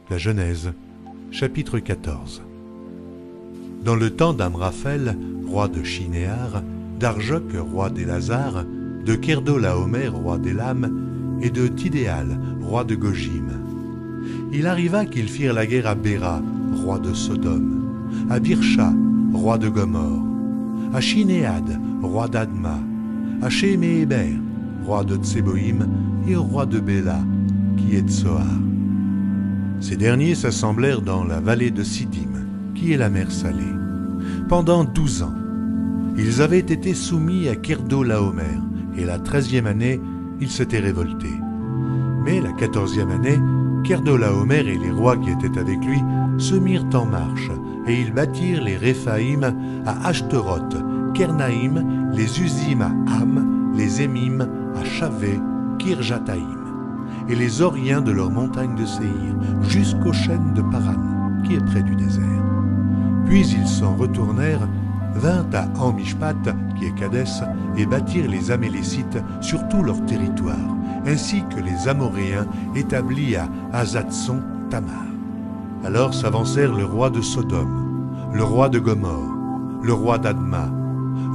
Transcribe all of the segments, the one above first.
La Genèse, chapitre 14. Dans le temps d'Amraphel, roi de Shinéar, d'Arjoc, roi d'Élazar, de Kerdolaomer, roi d'Élam, et de Tidéal, roi de Gojim. Il arriva qu'ils firent la guerre à Béra, roi de Sodome, à Birsha, roi de Gomorre, à Shinéad, roi d'Adma, à Sheméhéber, roi de Tseboïm, et au roi de Béla, qui est de Soar. Ces derniers s'assemblèrent dans la vallée de Siddim, qui est la mer Salée. Pendant 12 ans, ils avaient été soumis à Kerdolaomer, et la 13e année, ils s'étaient révoltés. Mais la 14e année, Kerdolaomer et les rois qui étaient avec lui se mirent en marche, et ils bâtirent les Réphaïm à Ashteroth, Kernaïm, les Uzim à Ham, les Émim à Chavé, Kirjataïm, et les Oriens de leur montagne de Séhir, jusqu'aux chênes de Paran, qui est près du désert. Puis ils s'en retournèrent, vinrent à Amishpat, qui est Kadès, et bâtirent les Amélécites sur tout leur territoire, ainsi que les Amoréens établis à Azatson Tamar. Alors s'avancèrent le roi de Sodome, le roi de Gomorre, le roi d'Adma,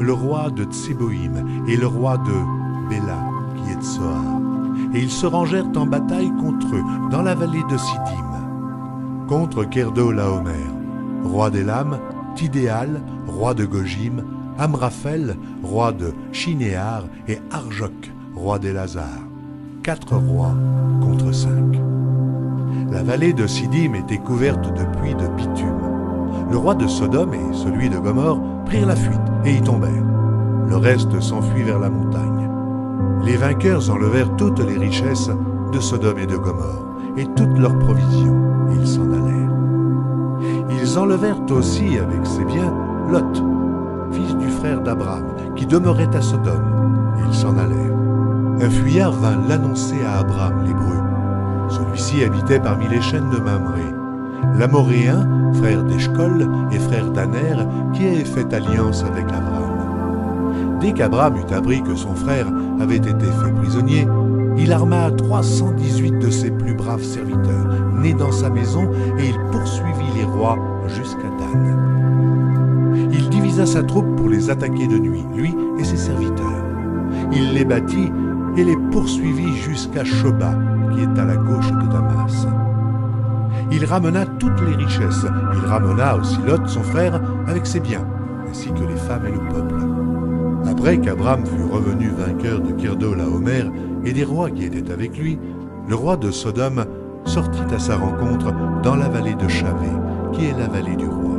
le roi de Tseboïm et le roi de Béla, qui est de Soar. Et ils se rangèrent en bataille contre eux, dans la vallée de Siddim, contre Kerdolaomer, roi d'Élam, Tidéal, roi de Gojim, Amraphel, roi de Shinéar, et Arjoc, roi d'Élazar. 4 rois contre 5. La vallée de Siddim était couverte de puits de bitume. Le roi de Sodome et celui de Gomorre prirent la fuite et y tombèrent. Le reste s'enfuit vers la montagne. Les vainqueurs enlevèrent toutes les richesses de Sodome et de Gomorre, et toutes leurs provisions, et ils s'en allèrent. Ils enlevèrent aussi avec ses biens Lot, fils du frère d'Abram, qui demeurait à Sodome, et ils s'en allèrent. Un fuyard vint l'annoncer à Abram l'Hébreu. Celui-ci habitait parmi les chênes de Mamré. L'Amoréen, frère d'Eshcol et frère d'Aner, qui avait fait alliance avec Abram. Dès qu'Abram eut appris que son frère avait été fait prisonnier, il arma 318 de ses plus braves serviteurs, nés dans sa maison, et il poursuivit les rois jusqu'à Dan. Il divisa sa troupe pour les attaquer de nuit, lui et ses serviteurs. Il les battit et les poursuivit jusqu'à Shoba, qui est à la gauche de Damas. Il ramena toutes les richesses. Il ramena aussi Lot, son frère, avec ses biens, ainsi que les femmes et le peuple. Après qu'Abram fut revenu vainqueur de Kerdolaomer et des rois qui étaient avec lui, le roi de Sodome sortit à sa rencontre dans la vallée de Chavé, qui est la vallée du roi.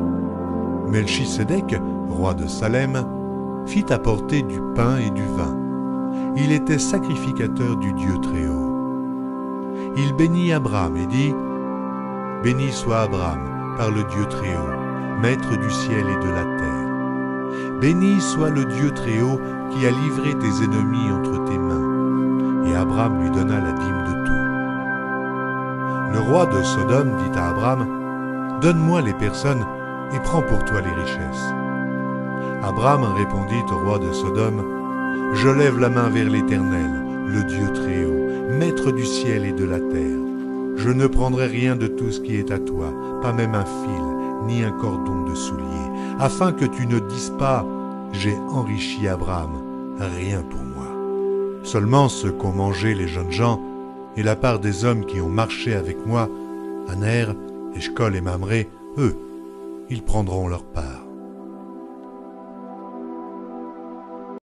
Melchisédek, roi de Salem, fit apporter du pain et du vin. Il était sacrificateur du Dieu Très-Haut. Il bénit Abram et dit : « Béni soit Abram par le Dieu Très-Haut, maître du ciel et de la terre. Béni soit le Dieu Très-Haut qui a livré tes ennemis entre tes mains. » Et Abram lui donna la dîme de tout. Le roi de Sodome dit à Abram : « Donne-moi les personnes et prends pour toi les richesses. » Abram répondit au roi de Sodome : « Je lève la main vers l'Éternel, le Dieu Très-Haut, maître du ciel et de la terre. Je ne prendrai rien de tout ce qui est à toi, pas même un fil, ni un cordon de soulier, afin que tu ne dises pas : j'ai enrichi Abram, rien pour moi. Seulement ce qu'ont mangé les jeunes gens, et la part des hommes qui ont marché avec moi, Aner, Eshcol et Mamré, eux, ils prendront leur part.